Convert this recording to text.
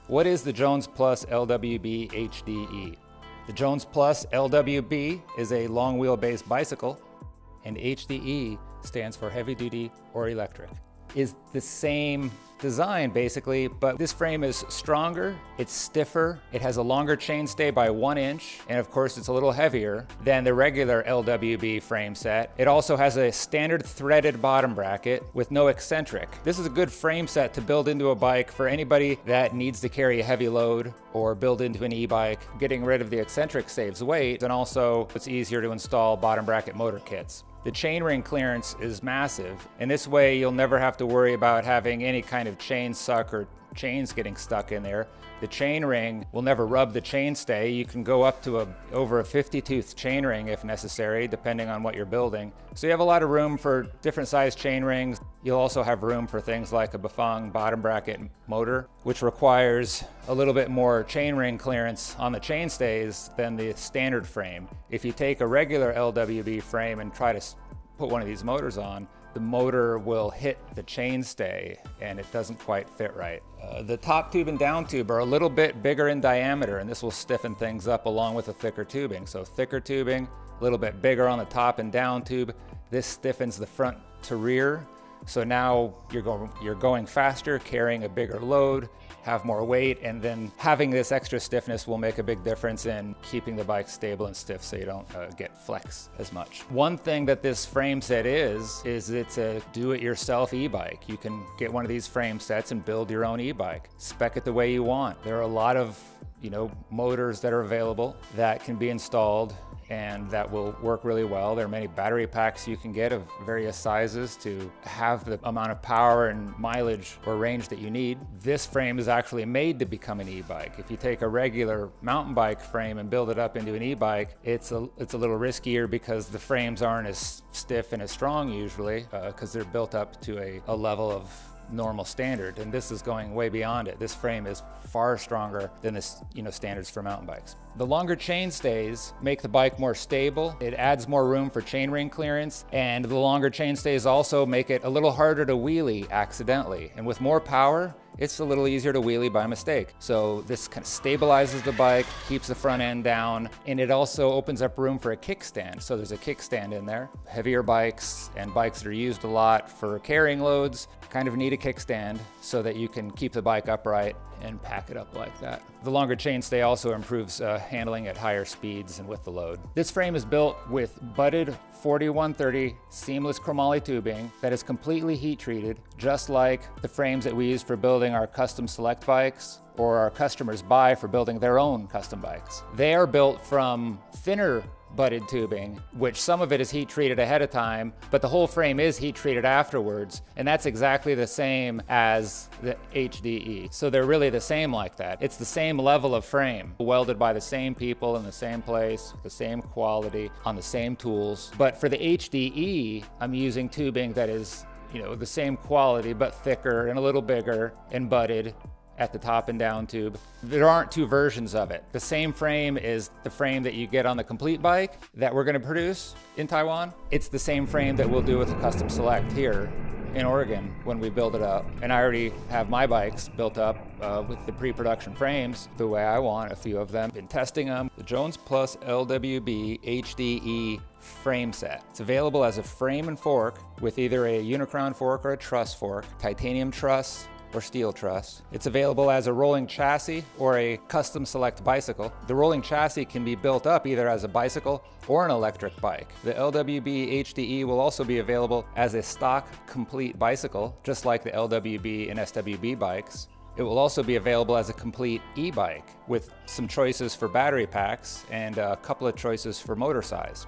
What is the Jones Plus LWB HDE? The Jones Plus LWB is a long wheelbase bicycle, and HDE stands for heavy duty or electric. Is the same design basically, but this frame is stronger, it's stiffer, it has a longer chainstay by 1 inch, and of course it's a little heavier than the regular LWB frame set. It also has a standard threaded bottom bracket with no eccentric. This is a good frame set to build into a bike for anybody that needs to carry a heavy load or build into an e-bike. Getting rid of the eccentric saves weight, and also it's easier to install bottom bracket motor kits. The chainring clearance is massive, and this way you'll never have to worry about having any kind of chain suck or chains getting stuck in there. The chainring will never rub the chainstay. You can go up to over a 50-tooth chainring if necessary, depending on what you're building. So you have a lot of room for different size chainrings. You'll also have room for things like a Bafang bottom bracket motor, which requires a little bit more chainring clearance on the chainstays than the standard frame. If you take a regular LWB frame and try to put one of these motors on, the motor will hit the chainstay and it doesn't quite fit right. The top tube and down tube are a little bit bigger in diameter, and this will stiffen things up along with a thicker tubing. So thicker tubing, a little bit bigger on the top and down tube. This stiffens the front to rear. So now you're going faster, carrying a bigger load, have more weight, and then having this extra stiffness will make a big difference in keeping the bike stable and stiff so you don't get flex as much. One thing that this frame set is it's a do-it-yourself e-bike. You can get one of these frame sets and build your own e-bike. Spec it the way you want. There are a lot of motors that are available that can be installed and that will work really well. There are many battery packs you can get of various sizes to have the amount of power and mileage or range that you need. This frame is actually made to become an e-bike. If you take a regular mountain bike frame and build it up into an e-bike, it's a little riskier because the frames aren't as stiff and as strong usually because they're built up to a level of normal standard, and this is going way beyond it. This frame is far stronger than the standards for mountain bikes. The longer chainstays make the bike more stable. It adds more room for chainring clearance, and the longer chainstays also make it a little harder to wheelie accidentally. And with more power, it's a little easier to wheelie by mistake. So this kind of stabilizes the bike, keeps the front end down, and it also opens up room for a kickstand. So there's a kickstand in there. Heavier bikes and bikes that are used a lot for carrying loads kind of need a kickstand so that you can keep the bike upright and pack it up like that. The longer chainstay also improves handling at higher speeds and with the load. This frame is built with butted 4130 seamless chromoly tubing that is completely heat treated, just like the frames that we use for building our custom select bikes or our customers buy for building their own custom bikes. They are built from thinner butted tubing, which some of it is heat treated ahead of time, but the whole frame is heat treated afterwards, and that's exactly the same as the HDE. So they're really the same like that. It's the same level of frame, welded by the same people in the same place, the same quality, on the same tools. But for the HDE, I'm using tubing that is, the same quality, but thicker and a little bigger and butted at the top and down tube. There aren't two versions of it. The same frame is the frame that you get on the complete bike that we're gonna produce in Taiwan. It's the same frame that we'll do with the Custom Select here in Oregon when we build it up. And I already have my bikes built up with the pre-production frames the way I want, a few of them. Been testing them. The Jones Plus LWB HDE frame set. It's available as a frame and fork with either a Unicron fork or a truss fork, titanium truss, or steel truss. It's available as a rolling chassis or a custom select bicycle. The rolling chassis can be built up either as a bicycle or an electric bike. The LWB HDE will also be available as a stock complete bicycle, just like the LWB and SWB bikes. It will also be available as a complete e-bike with some choices for battery packs and a couple of choices for motor size.